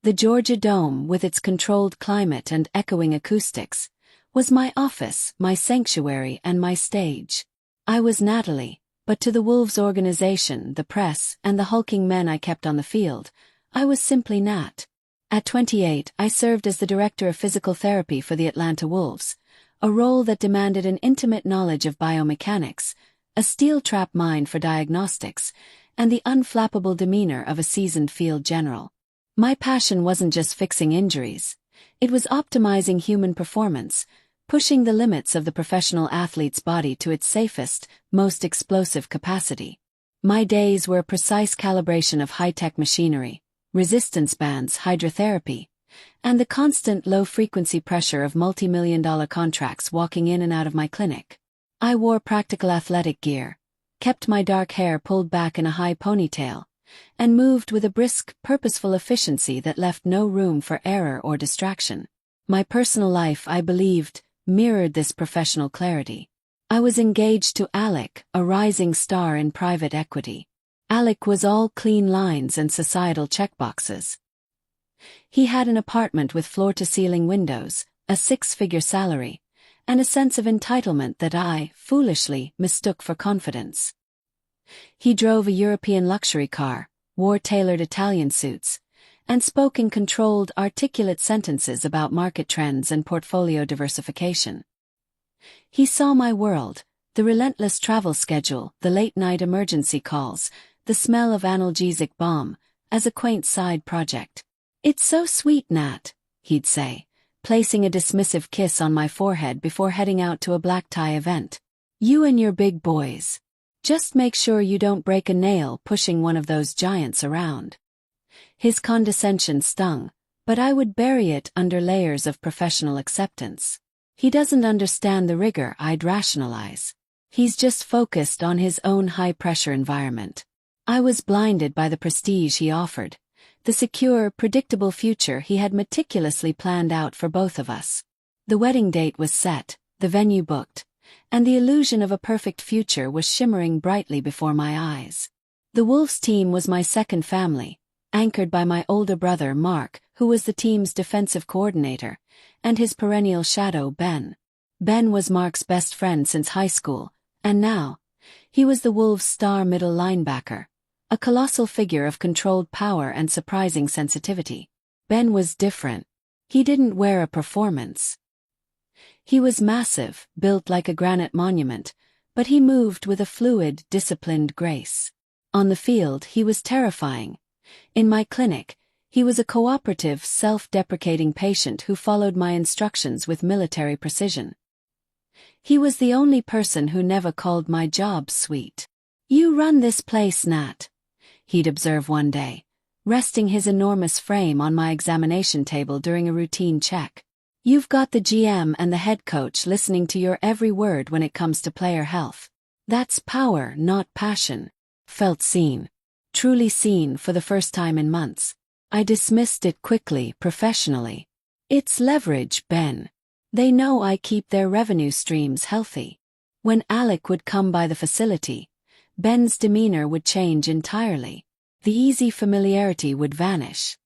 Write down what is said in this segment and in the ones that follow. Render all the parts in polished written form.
The Georgia Dome, with its controlled climate and echoing acoustics, was my office, my sanctuary, and my stage. I was Natalie, but to the Wolves organization, the press, and the hulking men I kept on the field, I was simply Nat. At 28, I served as the director of physical therapy for the Atlanta Wolves, a role that demanded an intimate knowledge of biomechanics, a steel-trap mind for diagnostics, and the unflappable demeanor of a seasoned field general. My passion wasn't just fixing injuries. It was optimizing human performance, pushing the limits of the professional athlete's body to its safest, most explosive capacity. My days were a precise calibration of high-tech machinery, resistance bands, hydrotherapy, and the constant low-frequency pressure of multi-million-dollar contracts walking in and out of my clinic. I wore practical athletic gear, kept my dark hair pulled back in a high ponytail, and moved with a brisk, purposeful efficiency that left no room for error or distraction. My personal life, I believed, mirrored this professional clarity. I was engaged to Alec, a rising star in private equity. Alec was all clean lines and societal checkboxes. He had an apartment with floor-to-ceiling windows, a six-figure salary, and a sense of entitlement that I, foolishly, mistook for confidence. He drove a European luxury car, wore tailored Italian suits, and spoke in controlled, articulate sentences about market trends and portfolio diversification. He saw my world, the relentless travel schedule, the late-night emergency calls, the smell of analgesic balm, as a quaint side project. "It's so sweet, Nat," he'd say, placing a dismissive kiss on my forehead before heading out to a black-tie event. "You and your big boys. Just make sure you don't break a nail pushing one of those giants around." His condescension stung, but I would bury it under layers of professional acceptance. "He doesn't understand the rigor," I'd rationalize. "He's just focused on his own high-pressure environment." I was blinded by the prestige he offered, the secure, predictable future he had meticulously planned out for both of us. The wedding date was set, the venue booked, and the illusion of a perfect future was shimmering brightly before my eyes. The Wolves team was my second family, anchored by my older brother Mark, who was the team's defensive coordinator, and his perennial shadow Ben. Ben was Mark's best friend since high school, and now, he was the Wolves' star middle linebacker, a colossal figure of controlled power and surprising sensitivity. Ben was different. He didn't wear a performance. He was massive, built like a granite monument, but he moved with a fluid, disciplined grace. On the field, he was terrifying. In my clinic, he was a cooperative, self-deprecating patient who followed my instructions with military precision. He was the only person who never called my job sweet. "You run this place, Nat," he'd observe one day, resting his enormous frame on my examination table during a routine check. "You've got the GM and the head coach listening to your every word when it comes to player health. That's power, not passion." Felt seen. Truly seen for the first time in months. I dismissed it quickly, professionally. "It's leverage, Ben. They know I keep their revenue streams healthy." When Alec would come by the facility, Ben's demeanor would change entirely. The easy familiarity would vanish.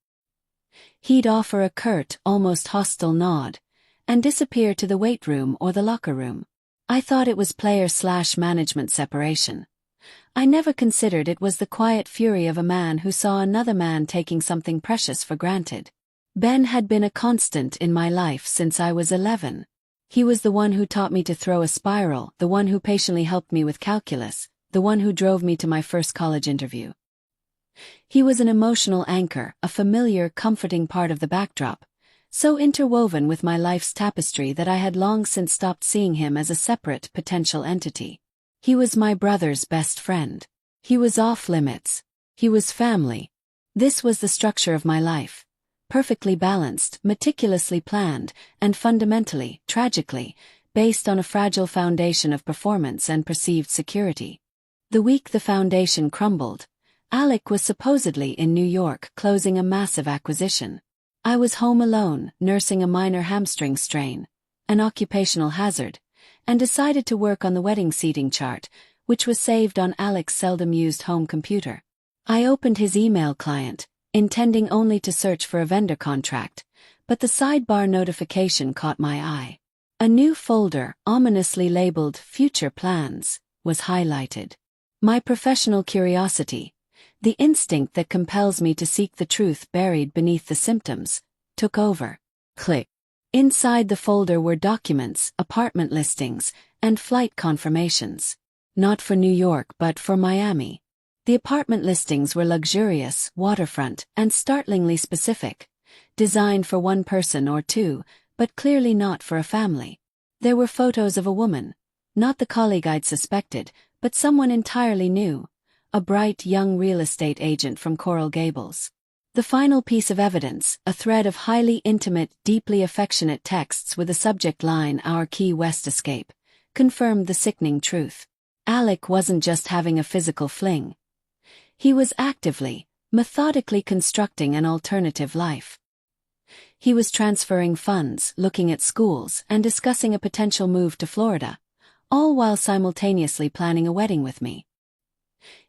He'd offer a curt, almost hostile nod, and disappear to the weight room or the locker room. I thought it was player/management separation. I never considered it was the quiet fury of a man who saw another man taking something precious for granted. Ben had been a constant in my life since I was 11. He was the one who taught me to throw a spiral, the one who patiently helped me with calculus, the one who drove me to my first college interview. He was an emotional anchor, a familiar, comforting part of the backdrop, so interwoven with my life's tapestry that I had long since stopped seeing him as a separate, potential entity. He was my brother's best friend. He was off limits. He was family. This was the structure of my life. Perfectly balanced, meticulously planned, and fundamentally, tragically, based on a fragile foundation of performance and perceived security. The week the foundation crumbled, Alec was supposedly in New York closing a massive acquisition. I was home alone, nursing a minor hamstring strain, an occupational hazard, and decided to work on the wedding seating chart, which was saved on Alec's seldom-used home computer. I opened his email client, intending only to search for a vendor contract, but the sidebar notification caught my eye. A new folder, ominously labeled Future Plans, was highlighted. My professional curiosity, the instinct that compels me to seek the truth buried beneath the symptoms, took over. Click. Inside the folder were documents, apartment listings, and flight confirmations. Not for New York but for Miami. The apartment listings were luxurious, waterfront, and startlingly specific. Designed for one person or two, but clearly not for a family. There were photos of a woman, not the colleague I'd suspected, but someone entirely new, a bright young real estate agent from Coral Gables. The final piece of evidence, a thread of highly intimate, deeply affectionate texts with a subject line "Our Key West Escape," confirmed the sickening truth. Alec wasn't just having a physical fling. He was actively, methodically constructing an alternative life. He was transferring funds, looking at schools, and discussing a potential move to Florida, all while simultaneously planning a wedding with me.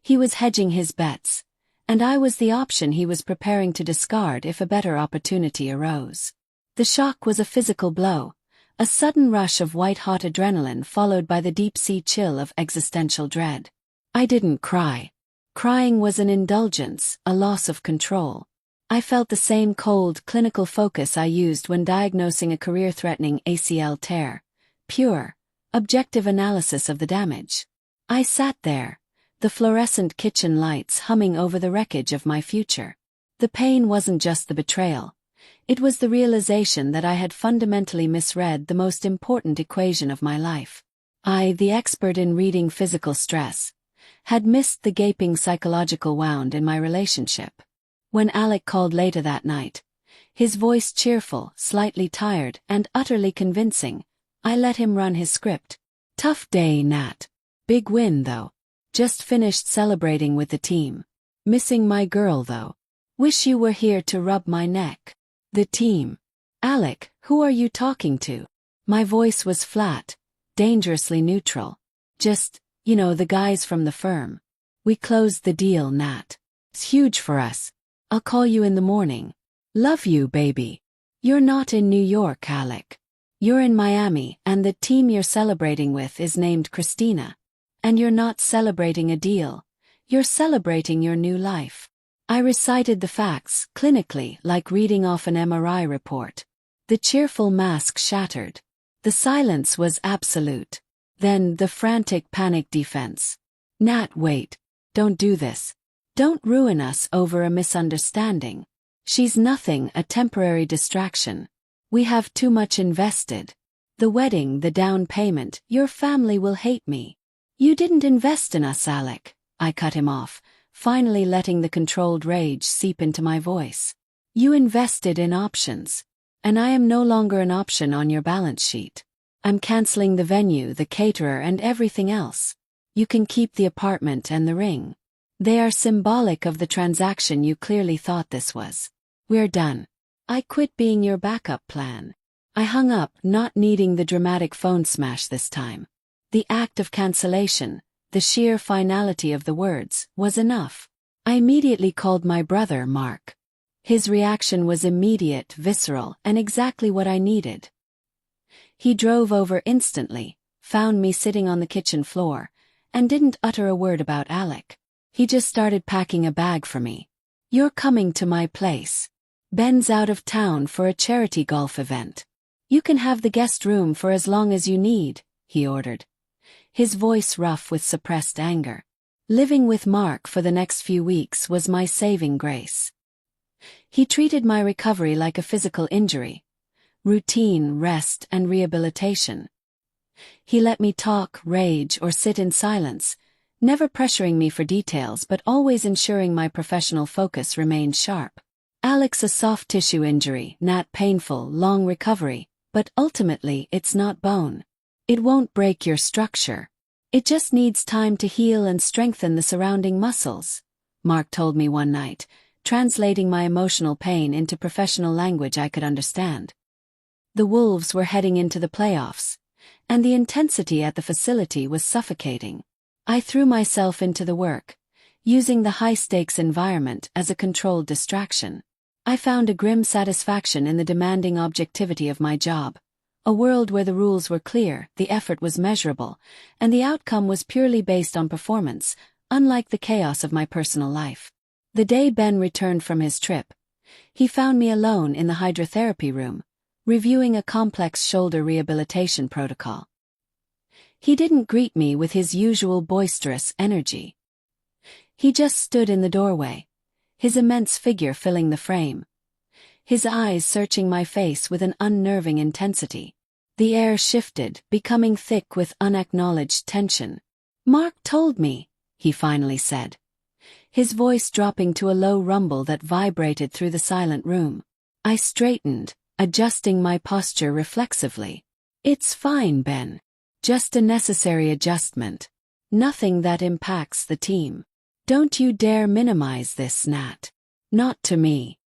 He was hedging his bets, and I was the option he was preparing to discard if a better opportunity arose. The shock was a physical blow, a sudden rush of white-hot adrenaline followed by the deep-sea chill of existential dread. I didn't cry. Crying was an indulgence, a loss of control. I felt the same cold, clinical focus I used when diagnosing a career-threatening ACL tear. Pure, objective analysis of the damage. I sat there, the fluorescent kitchen lights humming over the wreckage of my future. The pain wasn't just the betrayal. It was the realization that I had fundamentally misread the most important equation of my life. I, the expert in reading physical stress, had missed the gaping psychological wound in my relationship. When Alec called later that night, his voice cheerful, slightly tired, and utterly convincing, I let him run his script. "Tough day, Nat. Big win, though. Just finished celebrating with the team. Missing my girl, though. Wish you were here to rub my neck." The team. "Alec, who are you talking to?" My voice was flat, dangerously neutral. "Just, the guys from the firm. We closed the deal, Nat. It's huge for us. I'll call you in the morning. Love you, baby." "You're not in New York, Alec. You're in Miami, and the team you're celebrating with is named Christina. And you're not celebrating a deal. You're celebrating your new life." I recited the facts, clinically, like reading off an MRI report. The cheerful mask shattered. The silence was absolute. Then the frantic panic defense. "Nat, wait. Don't do this. Don't ruin us over a misunderstanding. She's nothing, a temporary distraction. We have too much invested. The wedding, the down payment, your family will hate me." "You didn't invest in us, Alec," I cut him off, finally letting the controlled rage seep into my voice. "You invested in options. And I am no longer an option on your balance sheet. I'm canceling the venue, the caterer, and everything else. You can keep the apartment and the ring. They are symbolic of the transaction you clearly thought this was. We're done. I quit being your backup plan." I hung up, not needing the dramatic phone smash this time. The act of cancellation, the sheer finality of the words, was enough. I immediately called my brother, Mark. His reaction was immediate, visceral, and exactly what I needed. He drove over instantly, found me sitting on the kitchen floor, and didn't utter a word about Alec. He just started packing a bag for me. "You're coming to my place. Ben's out of town for a charity golf event. You can have the guest room for as long as you need," he ordered. His voice rough with suppressed anger. Living with Mark for the next few weeks was my saving grace. He treated my recovery like a physical injury. Routine, rest, and rehabilitation. He let me talk, rage, or sit in silence, never pressuring me for details but always ensuring my professional focus remained sharp. Alec's a soft tissue injury, not painful, long recovery, but ultimately it's not bone. It won't break your structure. It just needs time to heal and strengthen the surrounding muscles, Mark told me one night, translating my emotional pain into professional language I could understand. The Wolves were heading into the playoffs, and the intensity at the facility was suffocating. I threw myself into the work, using the high-stakes environment as a controlled distraction. I found a grim satisfaction in the demanding objectivity of my job, a world where the rules were clear, the effort was measurable, and the outcome was purely based on performance, unlike the chaos of my personal life. The day Ben returned from his trip, he found me alone in the hydrotherapy room, reviewing a complex shoulder rehabilitation protocol. He didn't greet me with his usual boisterous energy. He just stood in the doorway, his immense figure filling the frame, his eyes searching my face with an unnerving intensity. The air shifted, becoming thick with unacknowledged tension. "Mark told me," he finally said, his voice dropping to a low rumble that vibrated through the silent room. I straightened, adjusting my posture reflexively. "It's fine, Ben. Just a necessary adjustment. Nothing that impacts the team. Don't you dare minimize this, Nat. Not to me."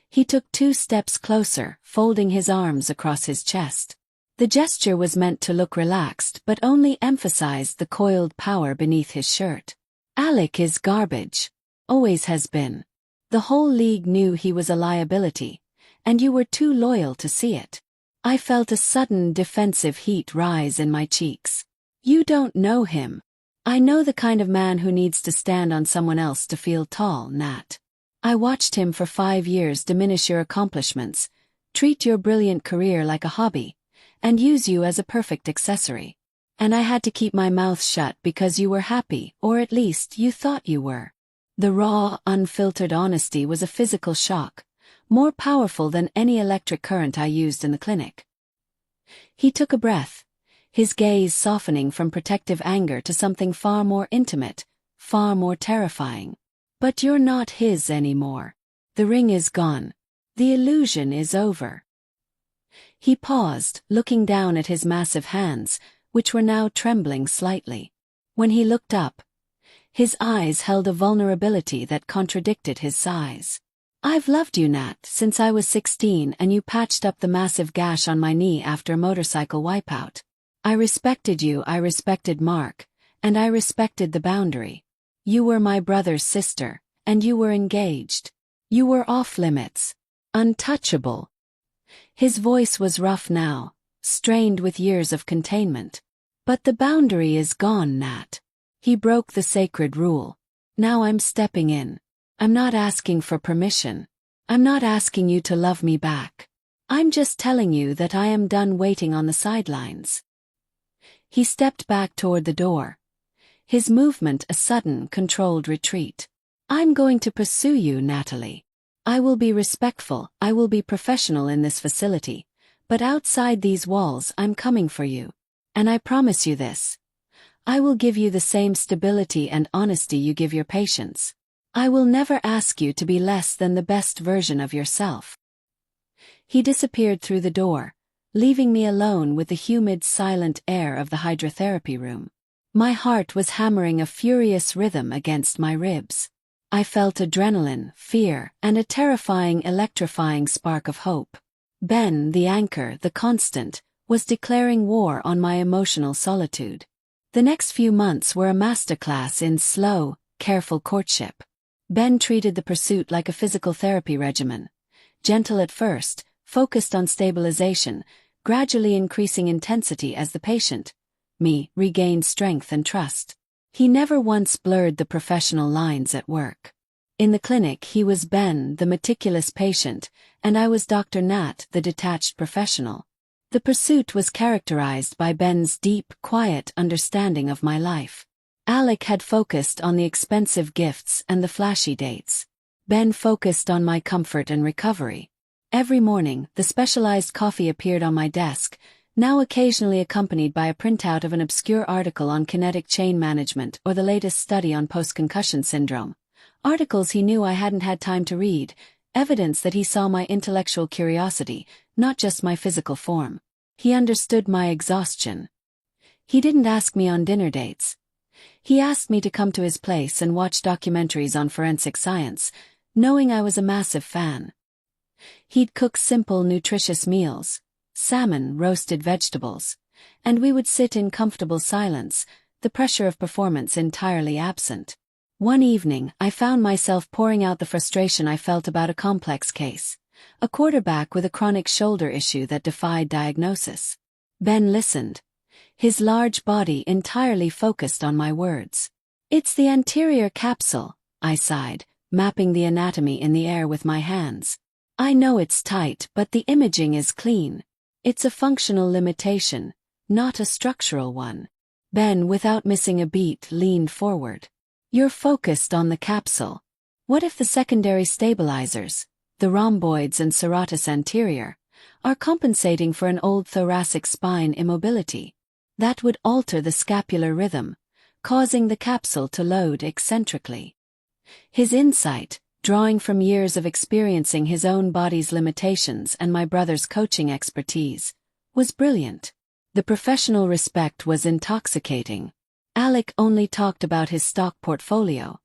He took 2 steps closer, folding his arms across his chest. The gesture was meant to look relaxed but only emphasized the coiled power beneath his shirt. "Alec is garbage. Always has been. The whole league knew he was a liability, and you were too loyal to see it." I felt a sudden defensive heat rise in my cheeks. "You don't know him. I know the kind of man who needs to stand on someone else to feel tall, Nat. I watched him for 5 years diminish your accomplishments, treat your brilliant career like a hobby, and use you as a perfect accessory. And I had to keep my mouth shut because you were happy, or at least you thought you were." The raw, unfiltered honesty was a physical shock, more powerful than any electric current I used in the clinic. He took a breath, his gaze softening from protective anger to something far more intimate, far more terrifying. "But you're not his anymore. The ring is gone. The illusion is over." He paused, looking down at his massive hands, which were now trembling slightly. When he looked up, his eyes held a vulnerability that contradicted his size. "I've loved you, Nat, since I was 16 and you patched up the massive gash on my knee after a motorcycle wipeout. I respected you, I respected Mark, and I respected the boundary. You were my brother's sister, and you were engaged. You were off limits. Untouchable." His voice was rough now, strained with years of containment. "But the boundary is gone, Nat. He broke the sacred rule. Now I'm stepping in. I'm not asking for permission. I'm not asking you to love me back. I'm just telling you that I am done waiting on the sidelines." He stepped back toward the door, his movement a sudden, controlled retreat. "I'm going to pursue you, Natalie. I will be respectful, I will be professional in this facility, but outside these walls I'm coming for you. And I promise you this. I will give you the same stability and honesty you give your patients. I will never ask you to be less than the best version of yourself." He disappeared through the door, leaving me alone with the humid, silent air of the hydrotherapy room. My heart was hammering a furious rhythm against my ribs. I felt adrenaline, fear, and a terrifying, electrifying spark of hope. Ben, the anchor, the constant, was declaring war on my emotional solitude. The next few months were a masterclass in slow, careful courtship. Ben treated the pursuit like a physical therapy regimen. Gentle at first, focused on stabilization, gradually increasing intensity as the patient, me, regained strength and trust. He never once blurred the professional lines at work. In the clinic he was Ben, the meticulous patient, and I was Dr. Nat, the detached professional. The pursuit was characterized by Ben's deep, quiet understanding of my life. Alec had focused on the expensive gifts and the flashy dates. Ben focused on my comfort and recovery. Every morning, the specialized coffee appeared on my desk, now occasionally accompanied by a printout of an obscure article on kinetic chain management or the latest study on post-concussion syndrome. Articles he knew I hadn't had time to read, evidence that he saw my intellectual curiosity, not just my physical form. He understood my exhaustion. He didn't ask me on dinner dates. He asked me to come to his place and watch documentaries on forensic science, knowing I was a massive fan. He'd cook simple, nutritious meals, salmon, roasted vegetables, and we would sit in comfortable silence, the pressure of performance entirely absent. One evening, I found myself pouring out the frustration I felt about a complex case. A quarterback with a chronic shoulder issue that defied diagnosis. Ben listened, his large body entirely focused on my words. "It's the anterior capsule," I sighed, mapping the anatomy in the air with my hands. "I know it's tight, but the imaging is clean. It's a functional limitation, not a structural one." Ben, without missing a beat, leaned forward. "You're focused on the capsule. What if the secondary stabilizers, the rhomboids and serratus anterior, are compensating for an old thoracic spine immobility? That would alter the scapular rhythm, causing the capsule to load eccentrically." His insight, drawing from years of experiencing his own body's limitations and my brother's coaching expertise, was brilliant. The professional respect was intoxicating. Alec only talked about his stock portfolio.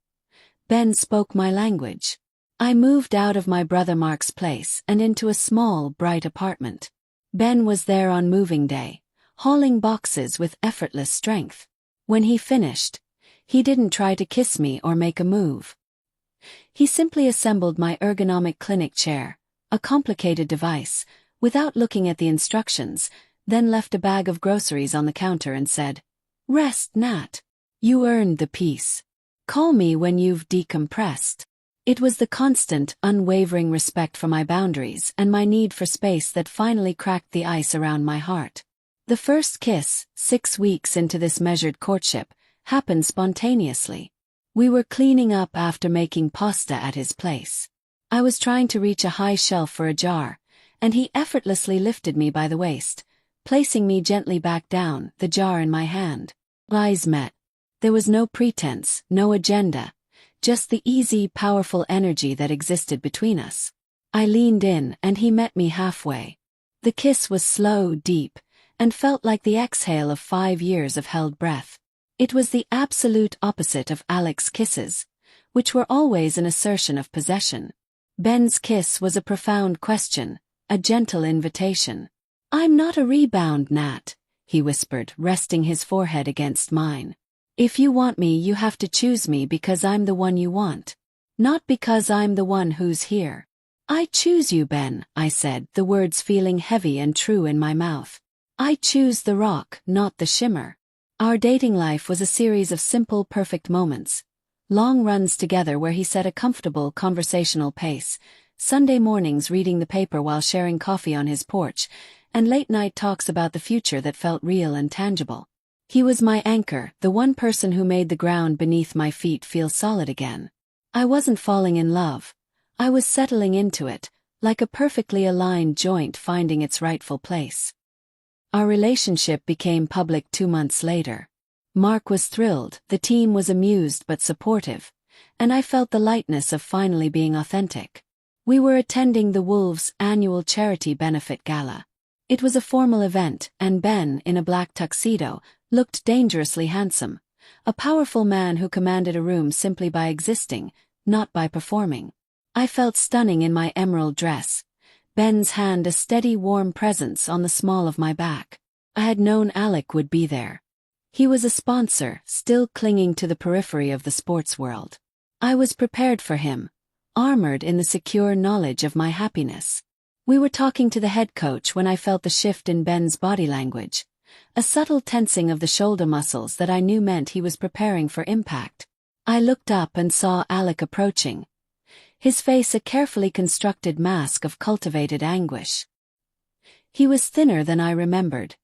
Ben spoke my language. I moved out of my brother Mark's place and into a small, bright apartment. Ben was there on moving day, hauling boxes with effortless strength. When he finished, he didn't try to kiss me or make a move. He simply assembled my ergonomic clinic chair, a complicated device, without looking at the instructions, then left a bag of groceries on the counter and said, "Rest, Nat. You earned the peace. Call me when you've decompressed." It was the constant, unwavering respect for my boundaries and my need for space that finally cracked the ice around my heart. The first kiss, 6 weeks into this measured courtship, happened spontaneously. We were cleaning up after making pasta at his place. I was trying to reach a high shelf for a jar, and he effortlessly lifted me by the waist, placing me gently back down, the jar in my hand. Eyes met. There was no pretense, no agenda, just the easy, powerful energy that existed between us. I leaned in, and he met me halfway. The kiss was slow, deep, and felt like the exhale of 5 years of held breath. It was the absolute opposite of Alec's kisses, which were always an assertion of possession. Ben's kiss was a profound question, a gentle invitation. "I'm not a rebound, Nat," he whispered, resting his forehead against mine. "If you want me, you have to choose me because I'm the one you want. Not because I'm the one who's here." "I choose you, Ben," I said, the words feeling heavy and true in my mouth. "I choose the rock, not the shimmer." Our dating life was a series of simple, perfect moments. Long runs together where he set a comfortable conversational pace, Sunday mornings reading the paper while sharing coffee on his porch, and late-night talks about the future that felt real and tangible. He was my anchor, the one person who made the ground beneath my feet feel solid again. I wasn't falling in love. I was settling into it, like a perfectly aligned joint finding its rightful place. Our relationship became public 2 months later. Mark was thrilled, the team was amused but supportive, and I felt the lightness of finally being authentic. We were attending the Wolves' annual charity benefit gala. It was a formal event, and Ben, in a black tuxedo, looked dangerously handsome, a powerful man who commanded a room simply by existing, not by performing. I felt stunning in my emerald dress, Ben's hand a steady warm presence on the small of my back. I had known Alec would be there. He was a sponsor, still clinging to the periphery of the sports world. I was prepared for him, armored in the secure knowledge of my happiness. We were talking to the head coach when I felt the shift in Ben's body language, a subtle tensing of the shoulder muscles that I knew meant he was preparing for impact. I looked up and saw Alec approaching, his face a carefully constructed mask of cultivated anguish. He was thinner than I remembered,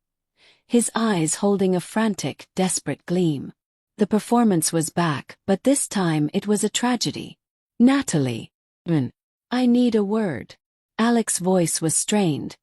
his eyes holding a frantic, desperate gleam. The performance was back, but this time it was a tragedy. "Natalie, I need a word." Alec's voice was strained,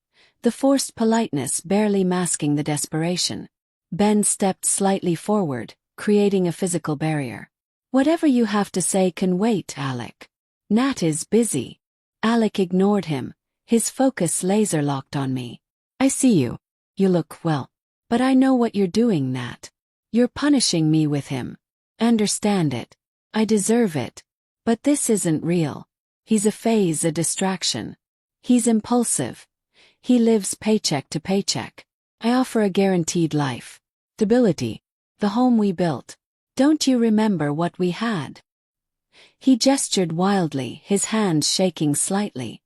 the forced politeness barely masking the desperation. Ben stepped slightly forward, creating a physical barrier. "Whatever you have to say can wait, Alec. Nat is busy." Alec ignored him, his focus laser-locked on me. "I see you. You look well. But I know what you're doing, Nat. You're punishing me with him. Understand it. I deserve it. But this isn't real. He's a phase, a distraction. He's impulsive. He lives paycheck to paycheck. I offer a guaranteed life. Stability. The home we built. Don't you remember what we had?" He gestured wildly, his hands shaking slightly.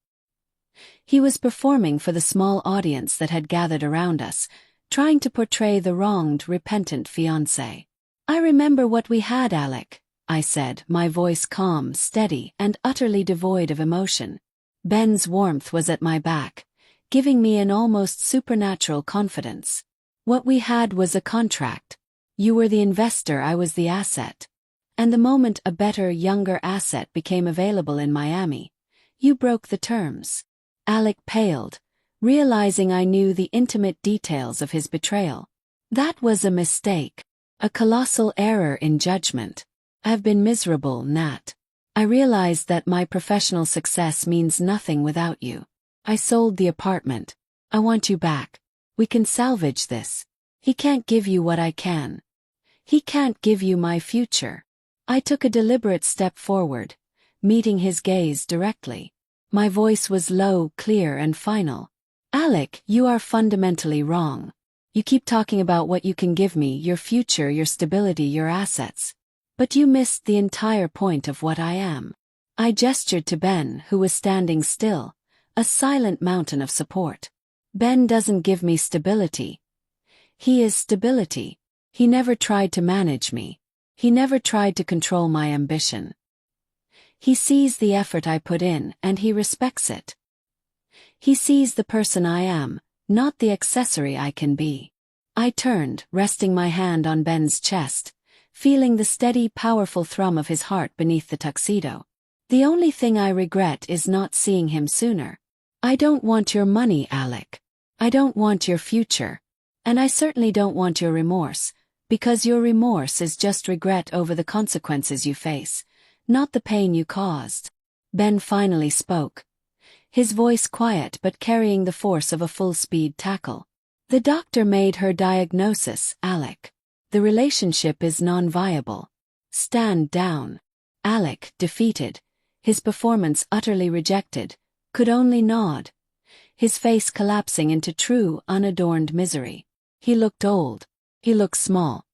He was performing for the small audience that had gathered around us, trying to portray the wronged, repentant fiancé. "I remember what we had, Alec," I said, my voice calm, steady, and utterly devoid of emotion. Ben's warmth was at my back, giving me an almost supernatural confidence. "What we had was a contract. You were the investor, I was the asset. And the moment a better, younger asset became available in Miami, you broke the terms." Alec paled, realizing I knew the intimate details of his betrayal. "That was a mistake. A colossal error in judgment. I've been miserable, Nat. I realized that my professional success means nothing without you. I sold the apartment. I want you back. We can salvage this. He can't give you what I can. He can't give you my future." I took a deliberate step forward, meeting his gaze directly. My voice was low, clear, and final. "Alec, you are fundamentally wrong. You keep talking about what you can give me, your future, your stability, your assets. But you missed the entire point of what I am." I gestured to Ben, who was standing still, a silent mountain of support. "Ben doesn't give me stability. He is stability. He never tried to manage me. He never tried to control my ambition. He sees the effort I put in, and he respects it. He sees the person I am, not the accessory I can be." I turned, resting my hand on Ben's chest, feeling the steady, powerful thrum of his heart beneath the tuxedo. "The only thing I regret is not seeing him sooner. I don't want your money, Alec. I don't want your future. And I certainly don't want your remorse, because your remorse is just regret over the consequences you face, not the pain you caused." Ben finally spoke, his voice quiet but carrying the force of a full-speed tackle. "The doctor made her diagnosis, Alec. The relationship is non-viable. Stand down." Alec, defeated, his performance utterly rejected, could only nod, his face collapsing into true, unadorned misery. He looked old. He looked small.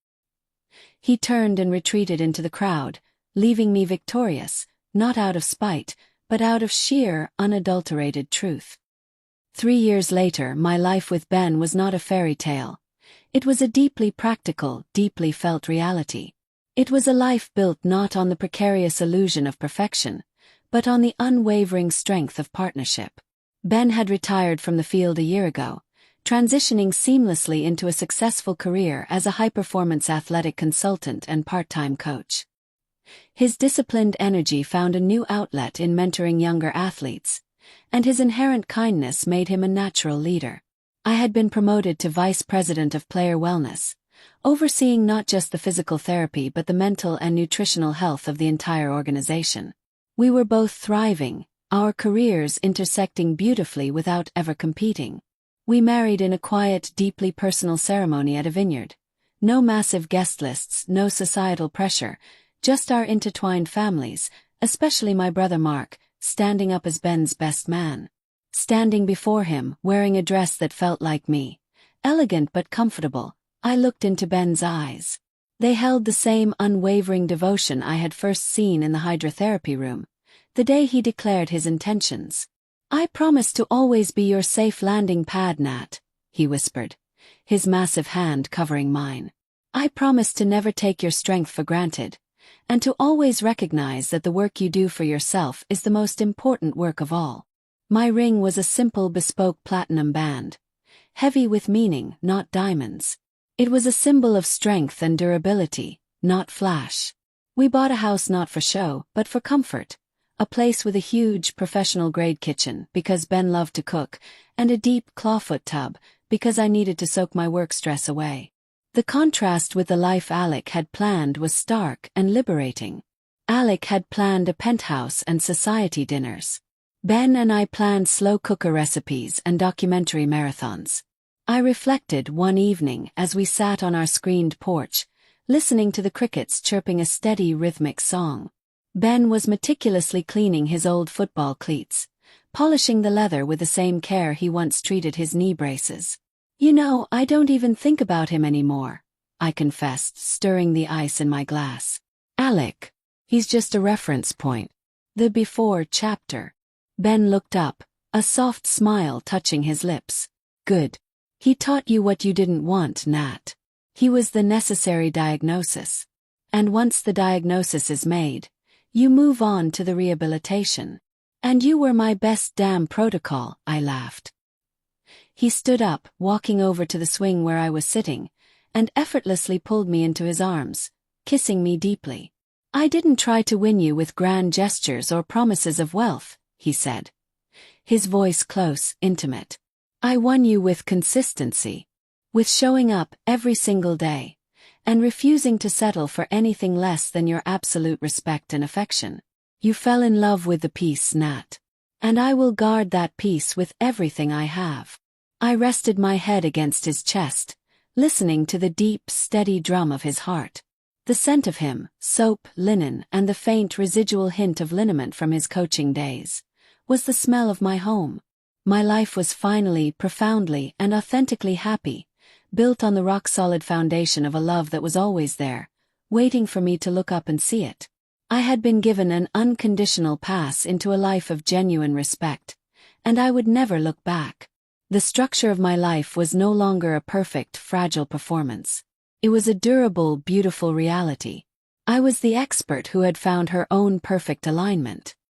He turned and retreated into the crowd, leaving me victorious, not out of spite, but out of sheer, unadulterated truth. 3 years later, my life with Ben was not a fairy tale. It was a deeply practical, deeply felt reality. It was a life built not on the precarious illusion of perfection, but on the unwavering strength of partnership. Ben had retired from the field a year ago, transitioning seamlessly into a successful career as a high-performance athletic consultant and part-time coach. His disciplined energy found a new outlet in mentoring younger athletes, and his inherent kindness made him a natural leader. I had been promoted to vice president of player wellness, overseeing not just the physical therapy but the mental and nutritional health of the entire organization. We were both thriving, our careers intersecting beautifully without ever competing. We married in a quiet, deeply personal ceremony at a vineyard. No massive guest lists, no societal pressure, just our intertwined families, especially my brother Mark, standing up as Ben's best man. Standing before him, wearing a dress that felt like me, elegant but comfortable, I looked into Ben's eyes. They held the same unwavering devotion I had first seen in the hydrotherapy room, the day he declared his intentions. "I promise to always be your safe landing pad, Nat," he whispered, his massive hand covering mine. "I promise to never take your strength for granted, and to always recognize that the work you do for yourself is the most important work of all." My ring was a simple bespoke platinum band, heavy with meaning, not diamonds. It was a symbol of strength and durability, not flash. We bought a house not for show, but for comfort. A place with a huge, professional-grade kitchen, because Ben loved to cook, and a deep clawfoot tub, because I needed to soak my work stress away. The contrast with the life Alec had planned was stark and liberating. Alec had planned a penthouse and society dinners. Ben and I planned slow cooker recipes and documentary marathons. I reflected one evening as we sat on our screened porch, listening to the crickets chirping a steady rhythmic song. Ben was meticulously cleaning his old football cleats, polishing the leather with the same care he once treated his knee braces. "You know, I don't even think about him anymore," I confessed, stirring the ice in my glass. "Alec, He's just a reference point. The before chapter. Ben looked up, a soft smile touching his lips. Good. He taught you what you didn't want, Nat. He was the necessary diagnosis. And once the diagnosis is made, you move on to the rehabilitation. And you were my best damn protocol, I laughed. He stood up, walking over to the swing where I was sitting, and effortlessly pulled me into his arms, kissing me deeply. I didn't try to win you with grand gestures or promises of wealth, he said. His voice close, intimate. I won you with consistency. With showing up every single day, and refusing to settle for anything less than your absolute respect and affection. You fell in love with the peace, Nat. And I will guard that peace with everything I have. I rested my head against his chest, listening to the deep, steady drum of his heart. The scent of him, soap, linen, and the faint residual hint of liniment from his coaching days, was the smell of my home. My life was finally, profoundly, and authentically happy, built on the rock-solid foundation of a love that was always there, waiting for me to look up and see it. I had been given an unconditional pass into a life of genuine respect, and I would never look back. The structure of my life was no longer a perfect, fragile performance. It was a durable, beautiful reality. I was the expert who had found her own perfect alignment.